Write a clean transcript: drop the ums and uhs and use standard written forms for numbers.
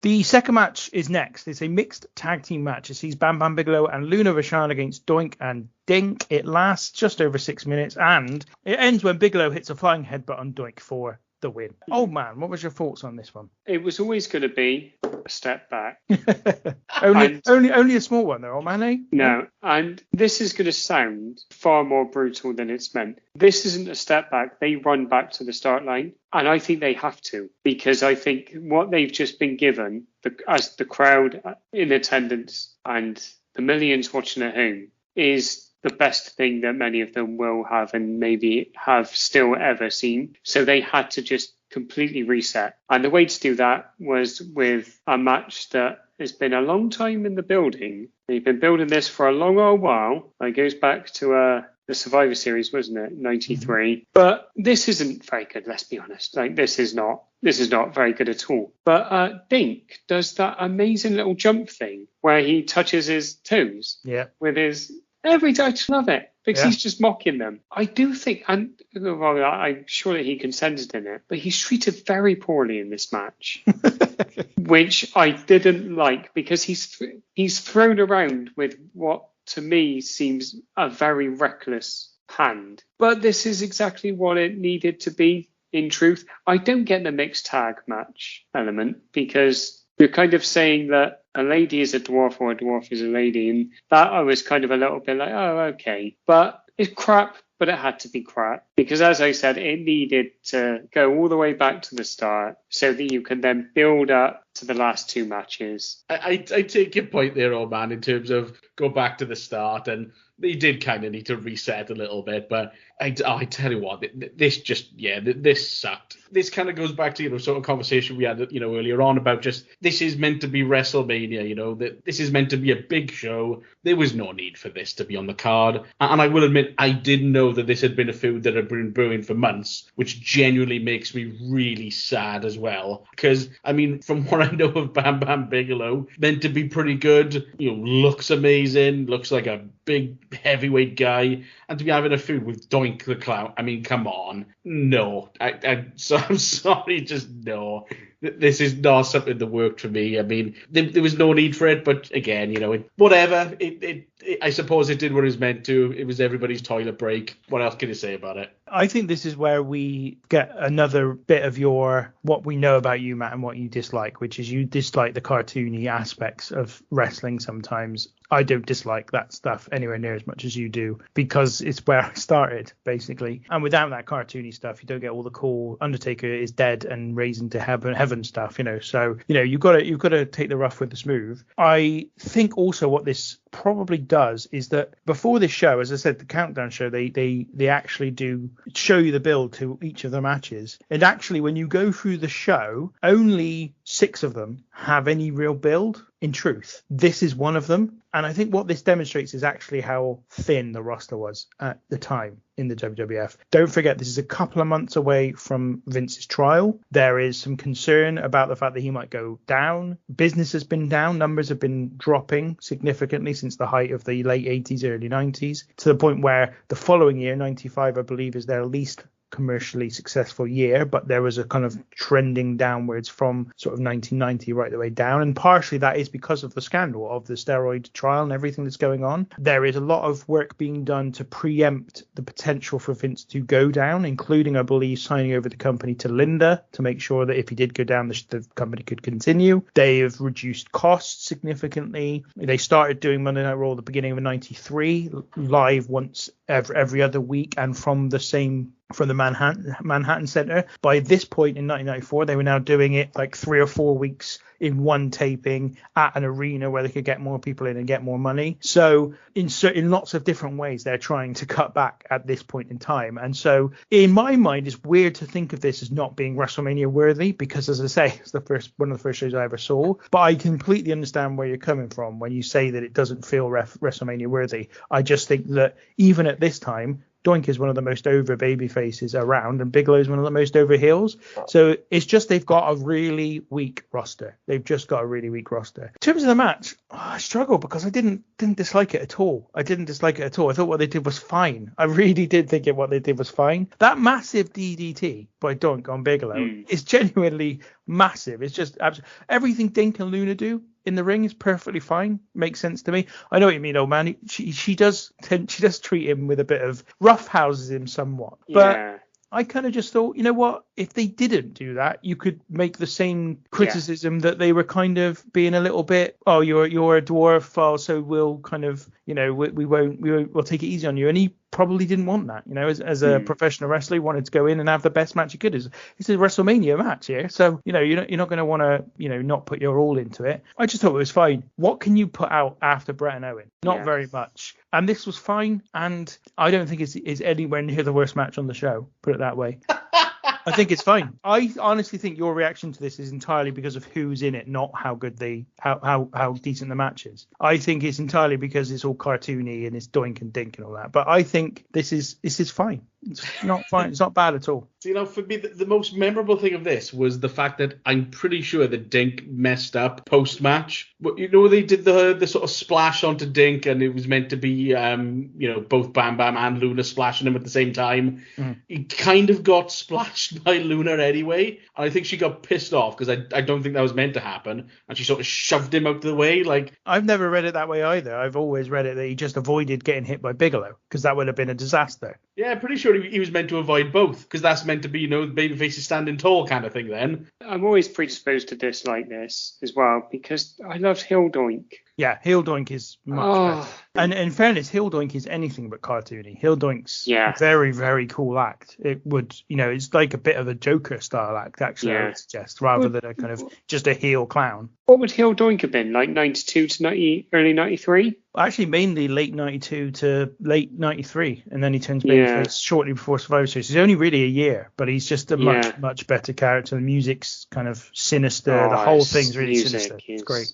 The second match is next. It's a mixed tag team match. It sees Bam Bam Bigelow and Luna Vachon against Doink and Dink. It lasts just over 6 minutes, and it ends when Bigelow hits a flying headbutt on Doink for the win. Oh man, what was your thoughts on this one? It was always going to be a step back. only a small one though, old man, eh? No, and this is going to sound far more brutal than it's meant. This isn't a step back. They run back to the start line, and I think they have to, because I think what they've just been given, as the crowd in attendance and the millions watching at home, is the best thing that many of them will have and maybe have still ever seen. So they had to just completely reset. And the way to do that was with a match that has been a long time in the building. They've been building this for a long old while. It goes back to the Survivor Series, wasn't it? 93. Mm-hmm. But this isn't very good, let's be honest. Like, this is not very good at all. But Dink does that amazing little jump thing where he touches his toes with his... Every time, I just love it, because he's just mocking them. I do think, and well, I'm sure that he consented in it, but he's treated very poorly in this match, which I didn't like, because he's thrown around with what to me seems a very reckless hand. But this is exactly what it needed to be. In truth, I don't get the mixed tag match element, because you're kind of saying that a lady is a dwarf or a dwarf is a lady. And that I was kind of a little bit like, oh, okay. But it's crap, but it had to be crap. Because as I said, it needed to go all the way back to the start so that you can then build up to the last two matches. I take your point there, old man, in terms of go back to the start. And they did kind of need to reset a little bit. But I tell you what, this sucked. This kind of goes back to, sort of conversation we had, earlier on about just, this is meant to be WrestleMania, that this is meant to be a big show. There was no need for this to be on the card. And I will admit, I didn't know that this had been a feud that had been brewing for months, which genuinely makes me really sad as well. Because, I mean, from what I know of Bam Bam Bigelow, meant to be pretty good, looks amazing, looks like a big heavyweight guy, and to be having a feud with Doink the Clown, I mean, come on. No, I'm sorry, just no. This is not something that worked for me. I mean, there was no need for it, but again, whatever. I suppose it did what it was meant to. It was everybody's toilet break. What else can you say about it? I think this is where we get another bit of what we know about you, Matt, and what you dislike, which is you dislike the cartoony aspects of wrestling sometimes. I don't dislike that stuff anywhere near as much as you do, because it's where I started, basically. And without that cartoony stuff, you don't get all the cool Undertaker is dead and raised into heaven stuff, So, you've got to take the rough with the smooth. I think also what this probably does is that before this show, as I said, the countdown show, they actually do show you the build to each of the matches. And actually, when you go through the show, only 6 of them have any real build. In truth, this is one of them. And I think what this demonstrates is actually how thin the roster was at the time in the WWF. Don't forget, this is a couple of months away from Vince's trial. There is some concern about the fact that he might go down. Business has been down. Numbers have been dropping significantly since the height of the late 80s, early 90s, to the point where the following year, 95, I believe, is their least commercially successful year, but there was a kind of trending downwards from sort of 1990 right the way down, and partially that is because of the scandal of the steroid trial and everything that's going on. There is a lot of work being done to preempt the potential for Vince to go down, including, I believe, signing over the company to Linda to make sure that if he did go down, the company could continue. They have reduced costs significantly. They started doing Monday Night Raw at the beginning of 93, live once every other week, and from the Manhattan Center. By this point in 1994, they were now doing it like 3 or 4 weeks in one taping at an arena where they could get more people in and get more money. So in lots of different ways, they're trying to cut back at this point in time. And so in my mind, it's weird to think of this as not being WrestleMania worthy, because, as I say, it's one of the first shows I ever saw. But I completely understand where you're coming from when you say that it doesn't feel WrestleMania worthy. I just think that even at this time, Doink is one of the most over baby faces around, and Bigelow is one of the most over heels. So it's just they've got a really weak roster. In terms of the match, I struggle because I didn't dislike it at all. I thought what they did was fine. I really did think what they did was fine. That massive DDT by Doink on Bigelow is genuinely massive. It's just everything Dink and Luna do in the ring is perfectly fine. Makes sense to me. I know what you mean, old man. She does treat him with a bit of roughhouses him somewhat, but. Yeah. I kind of just thought, you know what? If they didn't do that, you could make the same criticism that they were kind of being a little bit, oh, you're a dwarf, so we'll kind of, we'll take it easy on you. And he probably didn't want that, as a professional wrestler, he wanted to go in and have the best match he could. It's a WrestleMania match here, so you're not going to want to not put your all into it. I just thought it was fine. What can you put out after Brett and Owen? Not very much. And this was fine, and I don't think it's anywhere near the worst match on the show. Put it that way. I think it's fine. I honestly think your reaction to this is entirely because of who's in it, not how good how decent the match is. I think it's entirely because it's all cartoony and it's Doink and Dink and all that. But I think this is fine. It's not fine. It's not bad at all. So, for me, the most memorable thing of this was the fact that I'm pretty sure that Dink messed up post-match. But, they did the sort of splash onto Dink, and it was meant to be, both Bam Bam and Luna splashing him at the same time. He kind of got splashed by Luna anyway. And I think she got pissed off because I don't think that was meant to happen. And she sort of shoved him out of the way. I've never read it that way either. I've always read it that he just avoided getting hit by Bigelow because that would have been a disaster. Yeah, pretty sure he was meant to avoid both because that's meant to be, the babyface is standing tall kind of thing then. I'm always predisposed to dislike this as well because I love Heel Doink. Yeah, Heel Doink is much better. And in fairness, Heel Doink is anything but cartoony. Heel Doink's a very, very cool act. It would, it's like a bit of a Joker style act, actually, I would suggest, rather than a kind of just a heel clown. What would Heel Doink have been, like 92 to early 93? Actually, mainly late 92 to late 93, and then he turns babyface shortly before Survivor Series. He's only really a year, but he's just a much, much better character. The music's kind of sinister. The whole thing's really sinister. It's great.